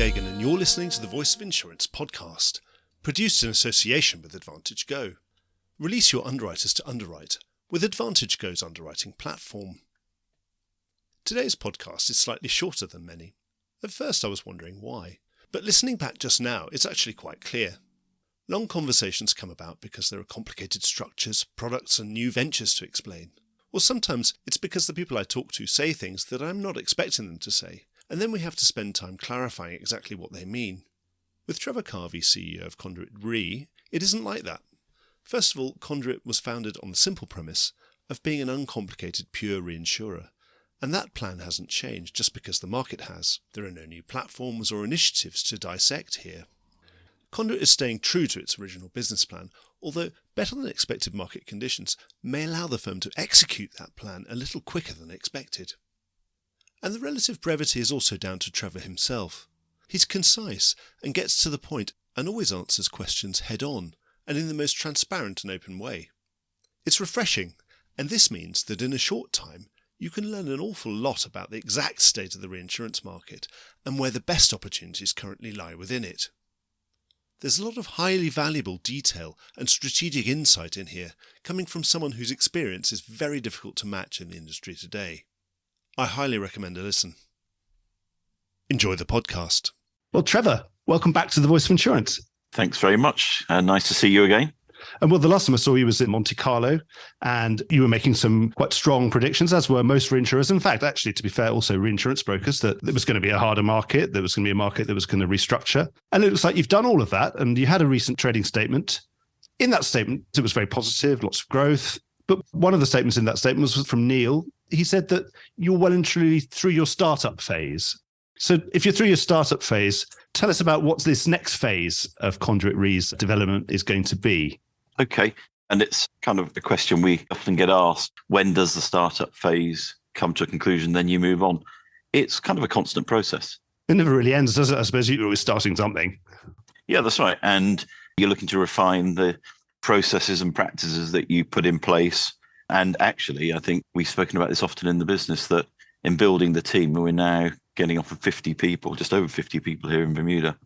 Gagan, and you're listening to the Voice of Insurance podcast, produced in association with Advantage Go. Release your underwriters to underwrite with Advantage Go's underwriting platform. Today's podcast is slightly shorter than many. At first I was wondering why, but listening back just now, it's actually quite clear. Long conversations come about because there are complicated structures, products and new ventures to explain. Or sometimes it's because the people I talk to say things that I'm not expecting them to say, and then we have to spend time clarifying exactly what they mean. With Trevor Carvey, CEO of Conduit Re, it isn't like that. First of all, Conduit was founded on the simple premise of being an uncomplicated pure reinsurer, and that plan hasn't changed just because the market has. There are no new platforms or initiatives to dissect here. Conduit is staying true to its original business plan, although better than expected market conditions may allow the firm to execute that plan a little quicker than expected. And the relative brevity is also down to Trevor himself. He's concise and gets to the point and always answers questions head on and in the most transparent and open way. It's refreshing, and this means that in a short time you can learn an awful lot about the exact state of the reinsurance market and where the best opportunities currently lie within it. There's a lot of highly valuable detail and strategic insight in here, coming from someone whose experience is very difficult to match in the industry today. I highly recommend a listen. Enjoy the podcast. Well, Trevor, welcome back to the Voice of Insurance. Thanks very much. Nice to see you again. And well, the last time I saw you was in Monte Carlo, and you were making some quite strong predictions, as were most reinsurers. In fact, actually, to be fair, also reinsurance brokers, that there was going to be a harder market, there was going to be a market that was going to restructure. And it looks like you've done all of that, and you had a recent trading statement. In that statement, it was very positive, lots of growth. But one of the statements in that statement was from Neil. He said that you're well and truly through your startup phase. So if you're through your startup phase, tell us about what this next phase of Conduit Re's development is going to be. Okay. And it's kind of a question we often get asked. When does the startup phase come to a conclusion? Then you move on. It's kind of a constant process. It never really ends, does it? I suppose you're always starting something. Yeah, that's right. And you're looking to refine the processes and practices that you put in place. And actually, I think we've spoken about this often in the business, that in building the team, we're now getting off of 50 people, just over 50 people here in Bermuda.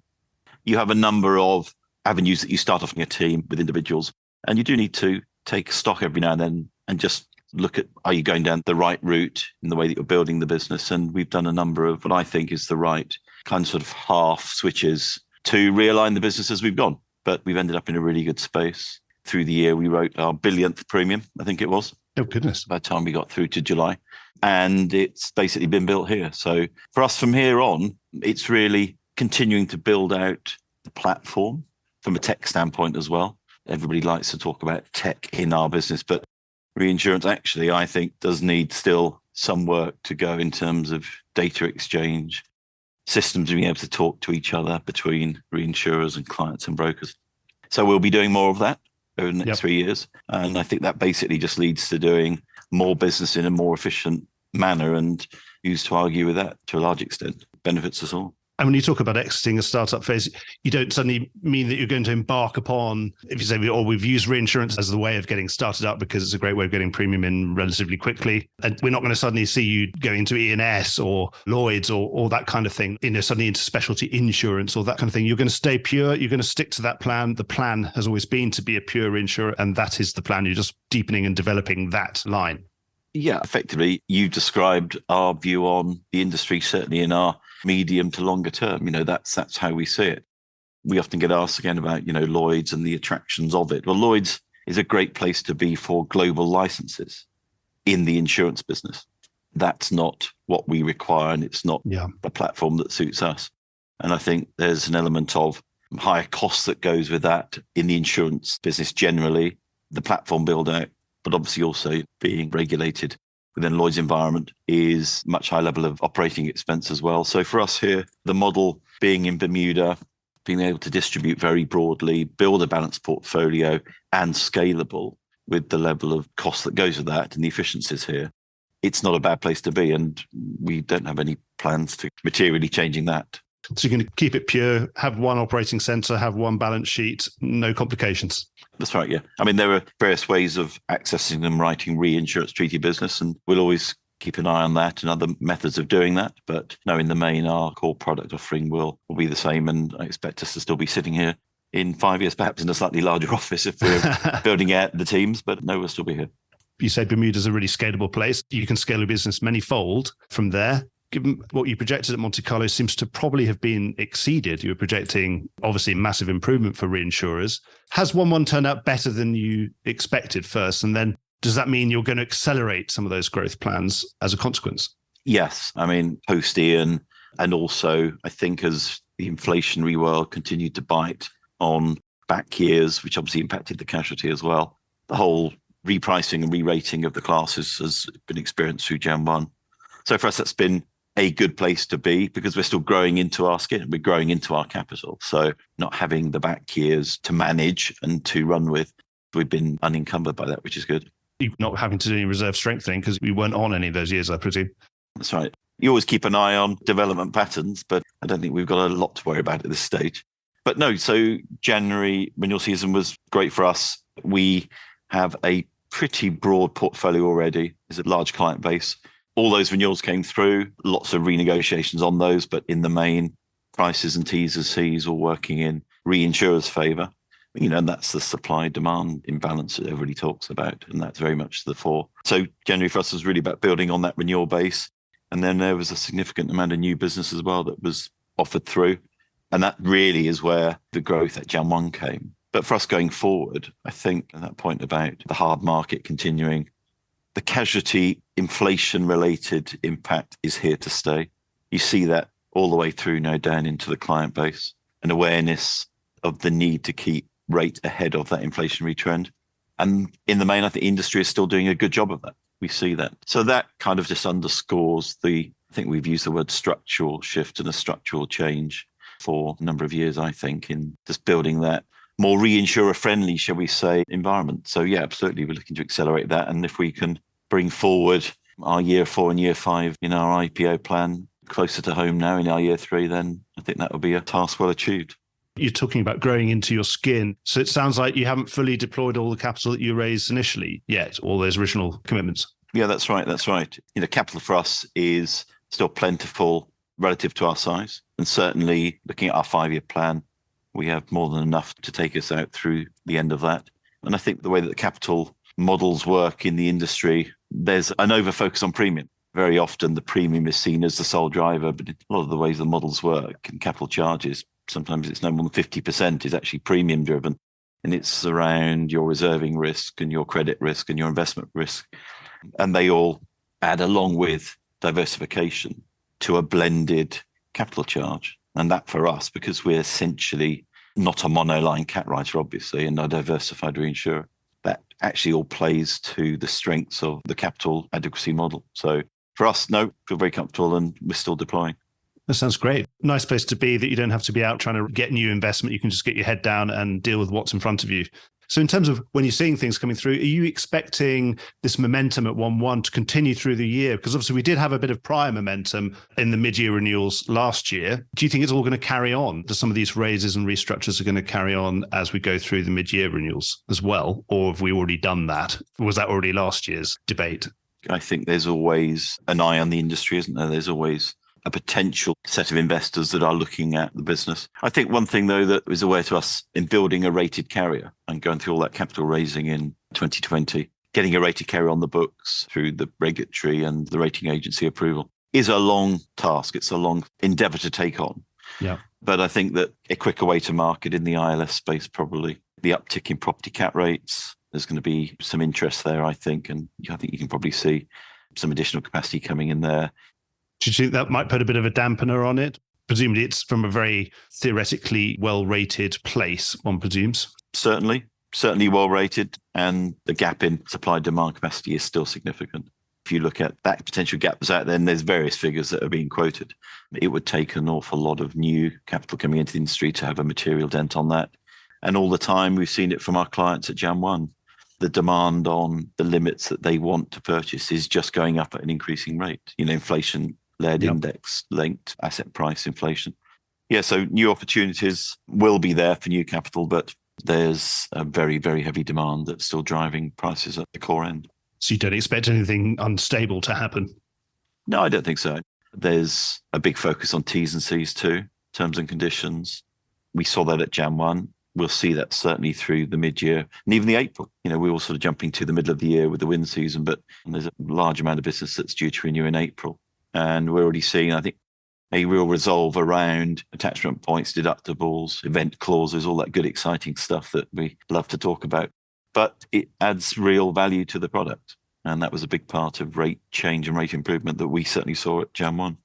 You have a number of avenues that you start off in a team with individuals, and you do need to take stock every now and then and just look at, are you going down the right route in the way that you're building the business? And we've done a number of what I think is the right kind of sort of half switches to realign the business as we've gone. But we've ended up in a really good space. Through the year, we wrote our billionth premium, I think it was. Oh, goodness. By the time we got through to July. And it's basically been built here. So for us from here on, it's really continuing to build out the platform from a tech standpoint as well. Everybody likes to talk about tech in our business, but reinsurance actually, I think, does need still some work to go in terms of data exchange, systems being able to talk to each other between reinsurers and clients and brokers. So we'll be doing more of that over the next 3 years. And I think that basically just leads to doing more business in a more efficient manner, and used to argue with that to a large extent. Benefits us all. And when you talk about exiting a startup phase, you don't suddenly mean that you're going to embark upon, if you say, we've used reinsurance as the way of getting started up because it's a great way of getting premium in relatively quickly. And we're not going to suddenly see you go into E&S or Lloyd's or that kind of thing, suddenly into specialty insurance or that kind of thing. You're going to stay pure. You're going to stick to that plan. The plan has always been to be a pure reinsurer, and that is the plan. You're just deepening and developing that line. Yeah, effectively, you described our view on the industry, certainly in our medium to longer term. That's how we see it. We often get asked again about, Lloyd's and the attractions of it. Well, Lloyd's is a great place to be for global licenses in the insurance business. That's not what we require, and it's not a platform that suits us. And I think there's an element of higher costs that goes with that in the insurance business generally, the platform build out, but obviously also being regulated within Lloyd's environment is much higher level of operating expense as well. So for us here, the model being in Bermuda, being able to distribute very broadly, build a balanced portfolio and scalable with the level of cost that goes with that and the efficiencies here, it's not a bad place to be. And we don't have any plans to materially changing that. So you're going to keep it pure, have one operating center, have one balance sheet, no complications. That's right, yeah. I mean, there are various ways of accessing and writing reinsurance treaty business, and we'll always keep an eye on that and other methods of doing that. But no, in the main, our core product offering will be the same. And I expect us to still be sitting here in 5 years, perhaps in a slightly larger office if we're building out the teams. But no, we'll still be here. You say Bermuda's a really scalable place. You can scale your business many-fold from there. Given what you projected at Monte Carlo seems to probably have been exceeded. You were projecting, obviously, massive improvement for reinsurers. Has 1/1 turned out better than you expected first? And then does that mean you're going to accelerate some of those growth plans as a consequence? Yes. I mean, post Ian, and also I think as the inflationary world continued to bite on back years, which obviously impacted the casualty as well, the whole repricing and re-rating of the classes has been experienced through Jan 1. So for us, that's been a good place to be because we're still growing into our skin. We're growing into our capital. So not having the back years to manage and to run with, we've been unencumbered by that, which is good. You're not having to do any reserve strengthening because we weren't on any of those years, I presume. That's right. You always keep an eye on development patterns, but I don't think we've got a lot to worry about at this stage. But no, so January renewal season was great for us. We have a pretty broad portfolio already. There's a large client base. All those renewals came through, lots of renegotiations on those, but in the main, prices and T's and C's all working in reinsurers' favour. And that's the supply-demand imbalance that everybody talks about, and that's very much to the fore. So January for us was really about building on that renewal base, and then there was a significant amount of new business as well that was offered through, and that really is where the growth at Jan 1 came. But for us going forward, I think at that point about the hard market continuing, the casualty inflation-related impact is here to stay. You see that all the way through now down into the client base, an awareness of the need to keep rate ahead of that inflationary trend. And in the main, I think the industry is still doing a good job of that. We see that. So that kind of just underscores I think we've used the word structural shift and a structural change for a number of years, I think, in just building that more reinsurer-friendly, shall we say, environment. So yeah, absolutely, we're looking to accelerate that. And if we can bring forward our year 4 and year 5 in our IPO plan closer to home now in our year 3, then I think that will be a task well achieved. You're talking about growing into your skin. So it sounds like you haven't fully deployed all the capital that you raised initially yet, all those original commitments. Yeah, that's right. That's right. Capital for us is still plentiful relative to our size. And certainly looking at our 5-year plan, we have more than enough to take us out through the end of that. And I think the way that the capital models work in the industry, there's an over-focus on premium. Very often the premium is seen as the sole driver, but a lot of the ways the models work and capital charges, sometimes it's no more than 50% is actually premium driven. And it's around your reserving risk and your credit risk and your investment risk. And they all add along with diversification to a blended capital charge. And that for us, because we're essentially not a monoline cat writer, obviously, and a diversified reinsurer, that actually all plays to the strengths of the capital adequacy model. So for us, no, feel very comfortable and we're still deploying. That sounds great. Nice place to be that you don't have to be out trying to get new investment. You can just get your head down and deal with what's in front of you. So in terms of when you're seeing things coming through, are you expecting this momentum at 1/1 to continue through the year? Because obviously we did have a bit of prior momentum in the mid-year renewals last year. Do you think it's all going to carry on? Do some of these raises and restructures are going to carry on as we go through the mid-year renewals as well? Or have we already done that? Was that already last year's debate? I think there's always an eye on the industry, isn't there? There's always a potential set of investors that are looking at the business. I think one thing, though, that was aware to us in building a rated carrier and going through all that capital raising in 2020, getting a rated carrier on the books through the regulatory and the rating agency approval is a long task. It's a long endeavour to take on. Yeah. But I think that a quicker way to market in the ILS space, probably the uptick in property cat rates, there's going to be some interest there, I think. And I think you can probably see some additional capacity coming in there. Do you think that might put a bit of a dampener on it? Presumably it's from a very theoretically well-rated place, one presumes. Certainly well-rated, and the gap in supply-demand capacity is still significant. If you look at that potential gap that's out there, and there's various figures that are being quoted, it would take an awful lot of new capital coming into the industry to have a material dent on that. And all the time we've seen it from our clients at Jan 1. The demand on the limits that they want to purchase is just going up at an increasing rate. Inflation-led index-linked asset price inflation. Yeah, so new opportunities will be there for new capital, but there's a very, very heavy demand that's still driving prices at the core end. So you don't expect anything unstable to happen? No, I don't think so. There's a big focus on T's and C's too, terms and conditions. We saw that at Jan 1. We'll see that certainly through the mid-year and even the April. We're all sort of jumping to the middle of the year with the wind season, but there's a large amount of business that's due to renew in April. And we're already seeing, I think, a real resolve around attachment points, deductibles, event clauses, all that good, exciting stuff that we love to talk about. But it adds real value to the product. And that was a big part of rate change and rate improvement that we certainly saw at Jan 1.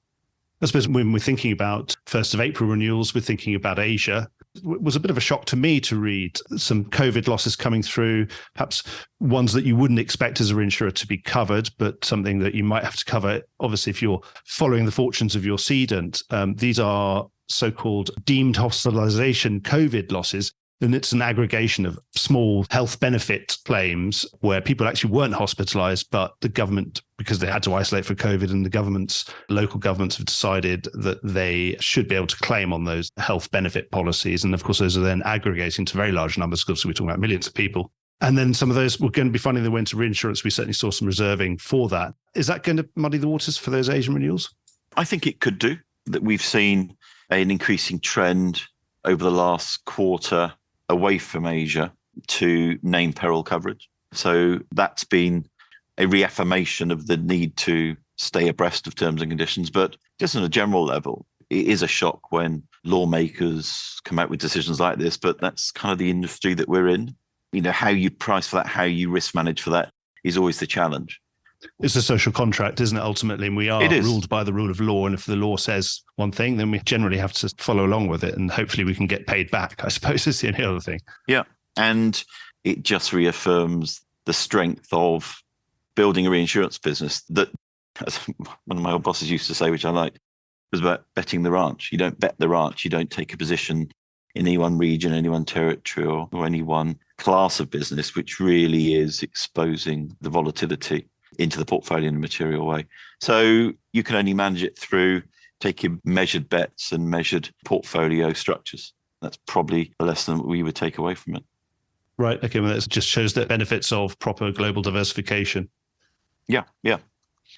I suppose when we're thinking about 1st of April renewals, we're thinking about Asia. It was a bit of a shock to me to read some COVID losses coming through, perhaps ones that you wouldn't expect as a reinsurer to be covered, but something that you might have to cover. Obviously, if you're following the fortunes of your cedant, these are so-called deemed hospitalization COVID losses. And it's an aggregation of small health benefit claims where people actually weren't hospitalized, but the government, because they had to isolate for COVID, and the local governments have decided that they should be able to claim on those health benefit policies. And of course, those are then aggregating to very large numbers, because we're talking about millions of people. And then some of those were going to be finding their way into reinsurance. We certainly saw some reserving for that. Is that going to muddy the waters for those Asian renewals? I think it could do. That we've seen an increasing trend over the last quarter away from Asia to name peril coverage. So that's been a reaffirmation of the need to stay abreast of terms and conditions. But just on a general level, it is a shock when lawmakers come out with decisions like this, but that's kind of the industry that we're in. How you price for that, how you risk manage for that is always the challenge. It's a social contract, isn't it, ultimately? And we are ruled by the rule of law. And if the law says one thing, then we generally have to follow along with it. And hopefully we can get paid back, I suppose, is the only other thing. Yeah. And it just reaffirms the strength of building a reinsurance business that, as one of my old bosses used to say, which I liked, was about betting the ranch. You don't bet the ranch. You don't take a position in any one region, any one territory, or any one class of business, which really is exposing the volatility into the portfolio in a material way. So you can only manage it through taking measured bets and measured portfolio structures. That's probably the lesson that we would take away from it. Right. Okay. Well, that just shows the benefits of proper global diversification. Yeah.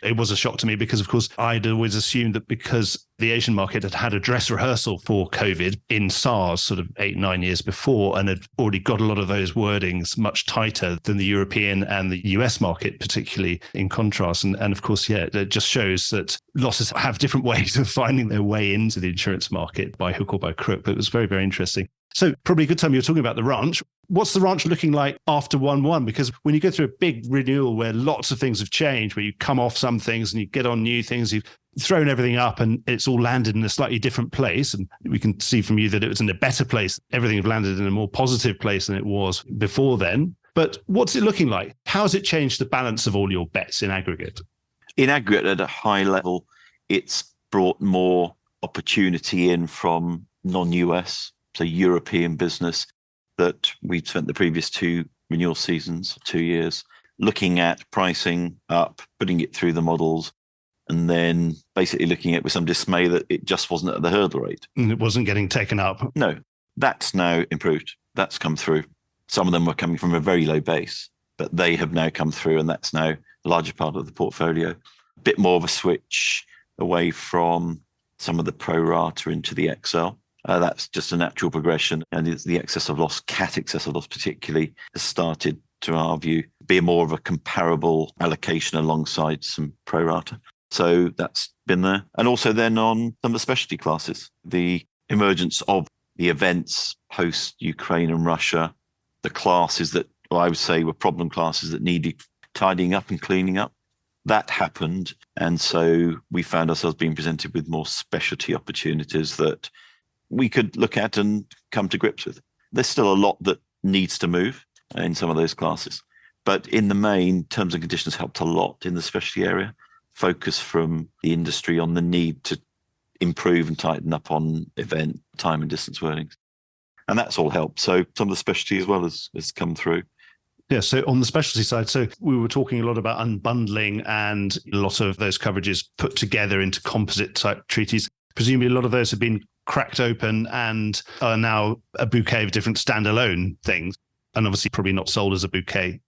It was a shock to me because, of course, I'd always assumed that because the Asian market had had a dress rehearsal for COVID in SARS sort of 8-9 years before, and had already got a lot of those wordings much tighter than the European and the US market, particularly in contrast. And of course, it just shows that losses have different ways of finding their way into the insurance market by hook or by crook. But it was very, very interesting. So probably a good time you were talking about the ranch. What's the ranch looking like after 1/1? Because when you go through a big renewal where lots of things have changed, where you come off some things and you get on new things, you've thrown everything up and it's all landed in a slightly different place. And we can see from you that it was in a better place. Everything have landed in a more positive place than it was before then. But what's it looking like? How has it changed the balance of all your bets in aggregate? In aggregate, at a high level, it's brought more opportunity in from non-US, so European business that we'd spent the previous 2 renewal seasons, 2 years, looking at pricing up, putting it through the models, and then basically looking at with some dismay that it just wasn't at the hurdle rate. And it wasn't getting taken up. No, that's now improved. That's come through. Some of them were coming from a very low base, but they have now come through, and that's now a larger part of the portfolio. A bit more of a switch away from some of the pro rata into the XL. That's just a natural progression. And it's the excess of loss, cat excess of loss particularly, has started, to our view, be more of a comparable allocation alongside some pro rata. So that's been there. And also then on some of the specialty classes, the emergence of the events post-Ukraine and Russia, the classes that I would say were problem classes that needed tidying up and cleaning up, that happened. And so we found ourselves being presented with more specialty opportunities that we could look at and come to grips with. There's still a lot that needs to move in some of those classes. But in the main, terms and conditions helped a lot in the specialty area. Focus from the industry on the need to improve and tighten up on event, time and distance wordings. And that's all helped. So some of the specialty as well has come through. Yeah, so on the specialty side, so we were talking a lot about unbundling and a lot of those coverages put together into composite type treaties. Presumably a lot of those have been cracked open and are now a bouquet of different standalone things, and obviously probably not sold as a bouquet.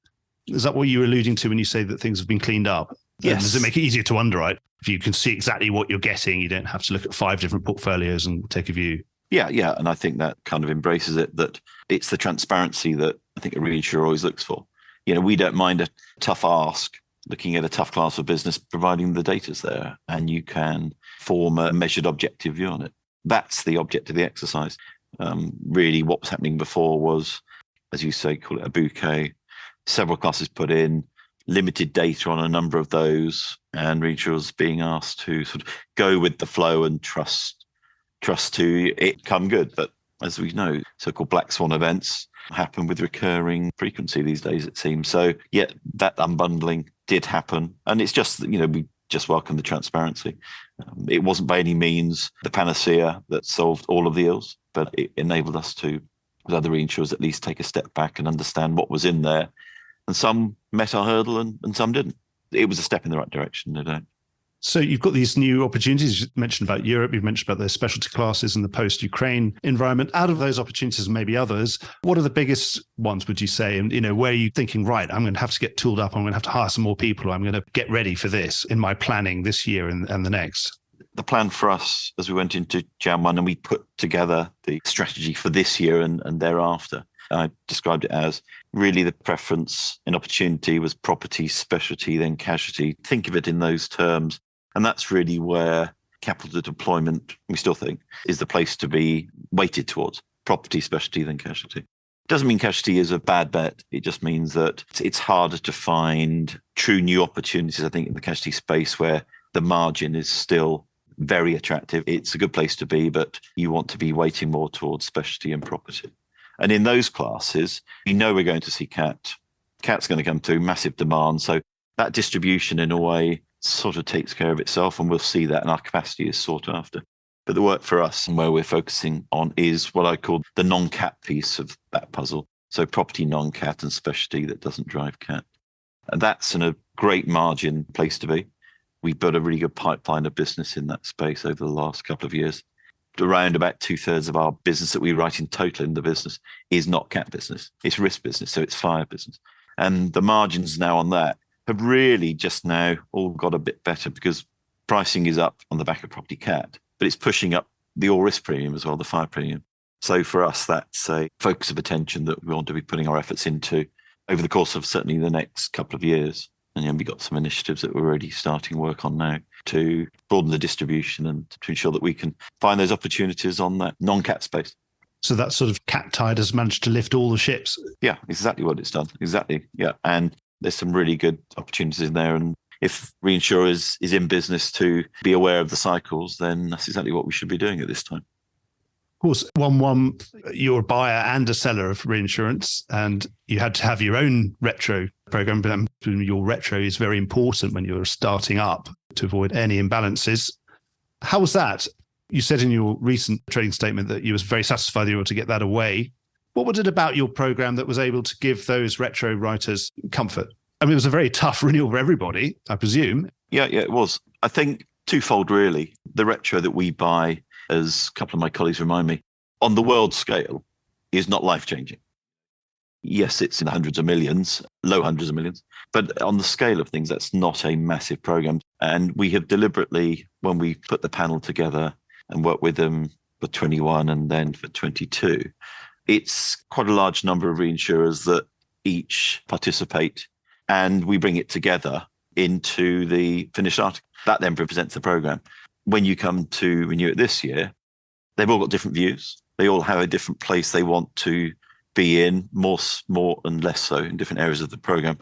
Is that what you were alluding to when you say that things have been cleaned up? And does it Yes. make it easier to underwrite? If you can see exactly what you're getting, you don't have to look at 5 different portfolios and take a view. Yeah. And I think that kind of embraces it, that it's the transparency that I think a reinsurer always looks for. We don't mind a tough ask, looking at a tough class of business, providing the data's there and you can form a measured objective view on it. That's the object of the exercise. Really, what was happening before was, as you say, call it a bouquet, several classes put in, limited data on a number of those, and reinsurers being asked to sort of go with the flow and trust to it come good. But as we know, so-called black swan events happen with recurring frequency these days, it seems. So, yeah, that unbundling did happen. And it's just, we just welcome the transparency. It wasn't by any means the panacea that solved all of the ills, but it enabled us to, with other reinsurers, at least take a step back and understand what was in there. And some met our hurdle and some didn't. It was a step in the right direction, no doubt. So you've got these new opportunities. You mentioned about Europe, you've mentioned about the specialty classes and the post-Ukraine environment. Out of those opportunities and maybe others, what are the biggest ones, would you say? And, where are you thinking, right, I'm going to have to get tooled up, I'm going to have to hire some more people, I'm going to get ready for this in my planning this year and the next? The plan for us as we went into Jan 1 and we put together the strategy for this year and thereafter, I described it as really the preference in opportunity was property, specialty, then casualty. Think of it in those terms. And that's really where capital deployment, we still think, is the place to be weighted towards. Property, specialty, then casualty. Doesn't mean casualty is a bad bet. It just means that it's harder to find true new opportunities, I think, in the casualty space where the margin is still very attractive. It's a good place to be, but you want to be weighting more towards specialty and property. And in those classes, we know we're going to see cat. Cat's going to come through, massive demand. So that distribution, in a way, sort of takes care of itself, and we'll see that, and our capacity is sought after. But the work for us and where we're focusing on is what I call the non-cat piece of that puzzle. So property, non-cat, and specialty that doesn't drive cat. And that's in a great margin place to be. We've built a really good pipeline of business in that space over the last couple of years. Around about 2/3 of our business that we write in total in the business is not cat business. It's risk business, so it's fire business. And the margins now on that have really just now all got a bit better because pricing is up on the back of property cat, but it's pushing up the all risk premium as well, the fire premium. So for us, that's a focus of attention that we want to be putting our efforts into over the course of certainly the next couple of years. And we've got some initiatives that we're already starting work on now to broaden the distribution and to ensure that we can find those opportunities on that non-cat space. So that sort of cat tide has managed to lift all the ships. Yeah, exactly what it's done. Exactly. Yeah. And there's some really good opportunities in there. And if reinsurers is in business to be aware of the cycles, then that's exactly what we should be doing at this time. Of course, 1/1, you're a buyer and a seller of reinsurance, and you had to have your own retro program. But your retro is very important when you're starting up to avoid any imbalances. How was that? You said in your recent trading statement that you were very satisfied you were able to get that away. What was it about your program that was able to give those retro writers comfort? I mean, it was a very tough renewal for everybody, I presume. Yeah, it was. I think twofold, really. The retro that we buy, as a couple of my colleagues remind me, on the world scale is not life-changing. Yes, it's in the hundreds of millions, low hundreds of millions, but on the scale of things, that's not a massive program. And we have deliberately, when we put the panel together and worked with them for 21 and then for 22, it's quite a large number of reinsurers that each participate, and we bring it together into the finished article. That then represents the program. When you come to renew it this year, they've all got different views. They all have a different place they want to be in, more and less so in different areas of the program.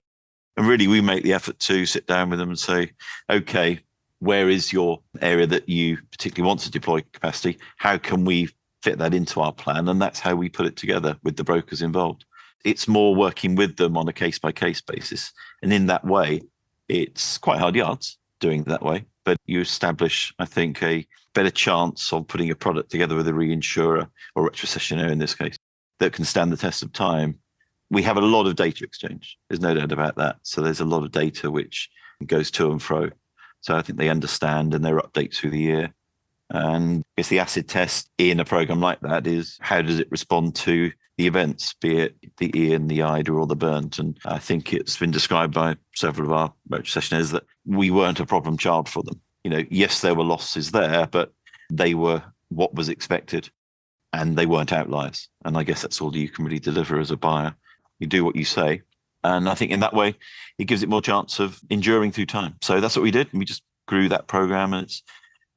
And really, we make the effort to sit down with them and say, okay, where is your area that you particularly want to deploy capacity? How can we fit that into our plan? And that's how we put it together with the brokers involved. It's more working with them on a case-by-case basis. And in that way, it's quite hard yards doing it that way. But you establish, I think, a better chance of putting a product together with a reinsurer or retrocessionaire in this case that can stand the test of time. We have a lot of data exchange. There's no doubt about that. So there's a lot of data which goes to and fro. So I think they understand and there are updates through the year. And I guess the acid test in a program like that is how does it respond to the events, be it the Ian, the Ida, or the Burnt. And I think it's been described by several of our retrocessionaires that we weren't a problem child for them. Yes, there were losses there, but they were what was expected and they weren't outliers. And I guess that's all you can really deliver as a buyer. You do what you say. And I think in that way, it gives it more chance of enduring through time. So that's what we did. And we just grew that program, and it's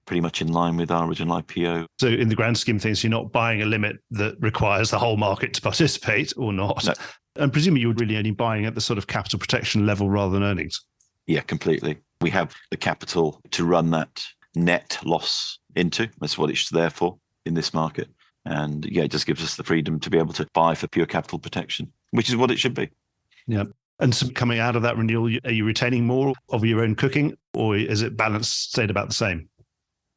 pretty much in line with our original IPO. So in the grand scheme of things, you're not buying a limit that requires the whole market to participate or not. No. And presumably you were really only buying at the sort of capital protection level rather than earnings. Yeah, completely. We have the capital to run that net loss into. That's what it's there for in this market. And yeah, it just gives us the freedom to be able to buy for pure capital protection, which is what it should be. Yeah. And so coming out of that renewal, are you retaining more of your own cooking, or is it balanced, stayed about the same?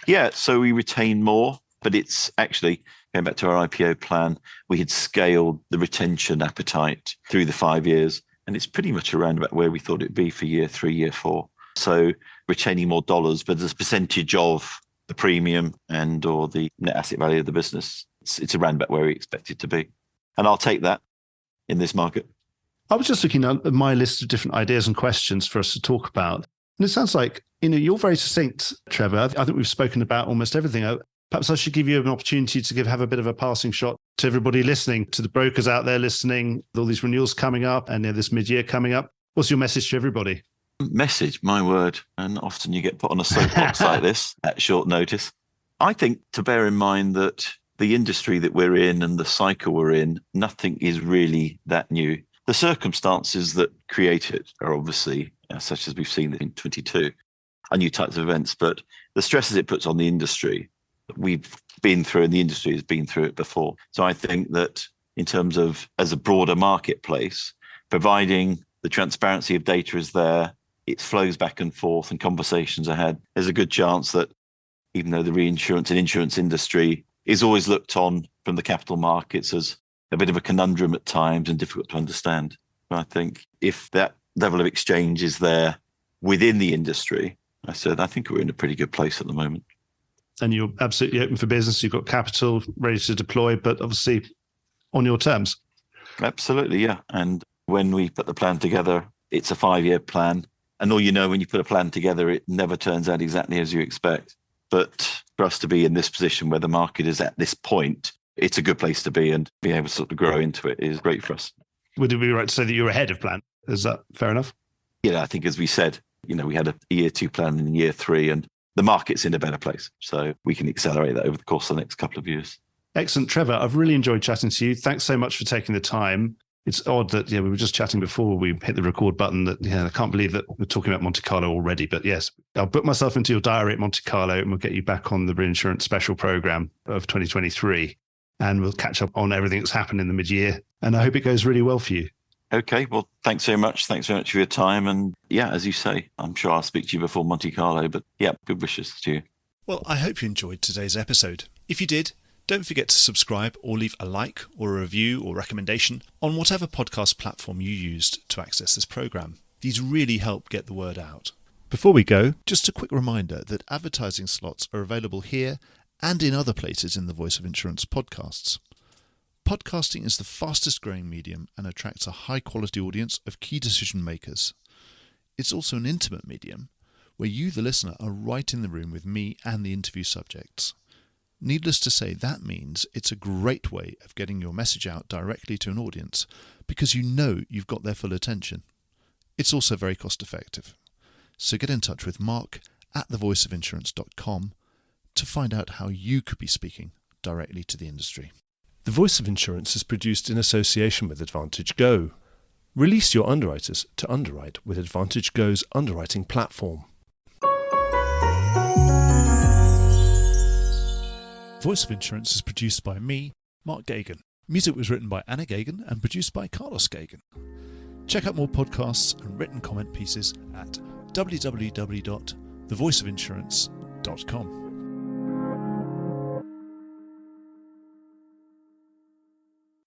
Yeah, so we retain more, but it's actually, going back to our IPO plan, we had scaled the retention appetite through the 5 years, and it's pretty much around about where we thought it'd be for year 3, year 4. So retaining more dollars, but as a percentage of the premium and or the net asset value of the business, it's around about where we expect it to be. And I'll take that in this market. I was just looking at my list of different ideas and questions for us to talk about. And it sounds like, you're very succinct, Trevor. I think we've spoken about almost everything. Perhaps I should give you an opportunity to have a bit of a passing shot to everybody listening, to the brokers out there listening, with all these renewals coming up and this mid-year coming up. What's your message to everybody? Message, my word. And often you get put on a soapbox like this at short notice. I think to bear in mind that the industry that we're in and the cycle we're in, nothing is really that new. The circumstances that create it are obviously, such as we've seen in 22, are new types of events, but the stresses it puts on the industry, we've been through, and the industry has been through it before. So I think that in terms of, as a broader marketplace, providing the transparency of data is there, it flows back and forth and conversations are had, there's a good chance that even though the reinsurance and insurance industry is always looked on from the capital markets as a bit of a conundrum at times and difficult to understand. But I think if that level of exchange is there within the industry, I think we're in a pretty good place at the moment. And you're absolutely open for business. You've got capital ready to deploy, but obviously on your terms. Absolutely, yeah. And when we put the plan together, it's a 5-year plan. And all when you put a plan together, it never turns out exactly as you expect. But for us to be in this position where the market is at this point, it's a good place to be, and being able to sort of grow into it is great for us. Would it be right to say that you're ahead of plan? Is that fair enough? Yeah, I think as we said, we had a year 2 plan in year 3, and the market's in a better place. So we can accelerate that over the course of the next couple of years. Excellent. Trevor, I've really enjoyed chatting to you. Thanks so much for taking the time. It's odd that we were just chatting before we hit the record button that I can't believe that we're talking about Monte Carlo already. But yes, I'll book myself into your diary at Monte Carlo, and we'll get you back on the reinsurance special program of 2023. And we'll catch up on everything that's happened in the mid-year. And I hope it goes really well for you. Okay, well, thanks so much. Thanks very much for your time. And yeah, as you say, I'm sure I'll speak to you before Monte Carlo. But yeah, good wishes to you. Well, I hope you enjoyed today's episode. If you did, don't forget to subscribe or leave a like or a review or recommendation on whatever podcast platform you used to access this program. These really help get the word out. Before we go, just a quick reminder that advertising slots are available here and in other places in the Voice of Insurance podcasts. Podcasting is the fastest growing medium and attracts a high quality audience of key decision makers. It's also an intimate medium where you, the listener, are right in the room with me and the interview subjects. Needless to say, that means it's a great way of getting your message out directly to an audience because you've got their full attention. It's also very cost effective. So get in touch with Mark at thevoiceofinsurance.com to find out how you could be speaking directly to the industry. The Voice of Insurance is produced in association with Advantage Go. Release your underwriters to underwrite with Advantage Go's underwriting platform. Voice of Insurance is produced by me, Mark Gagan. Music was written by Anna Gagan and produced by Carlos Gagan. Check out more podcasts and written comment pieces at www.thevoiceofinsurance.com.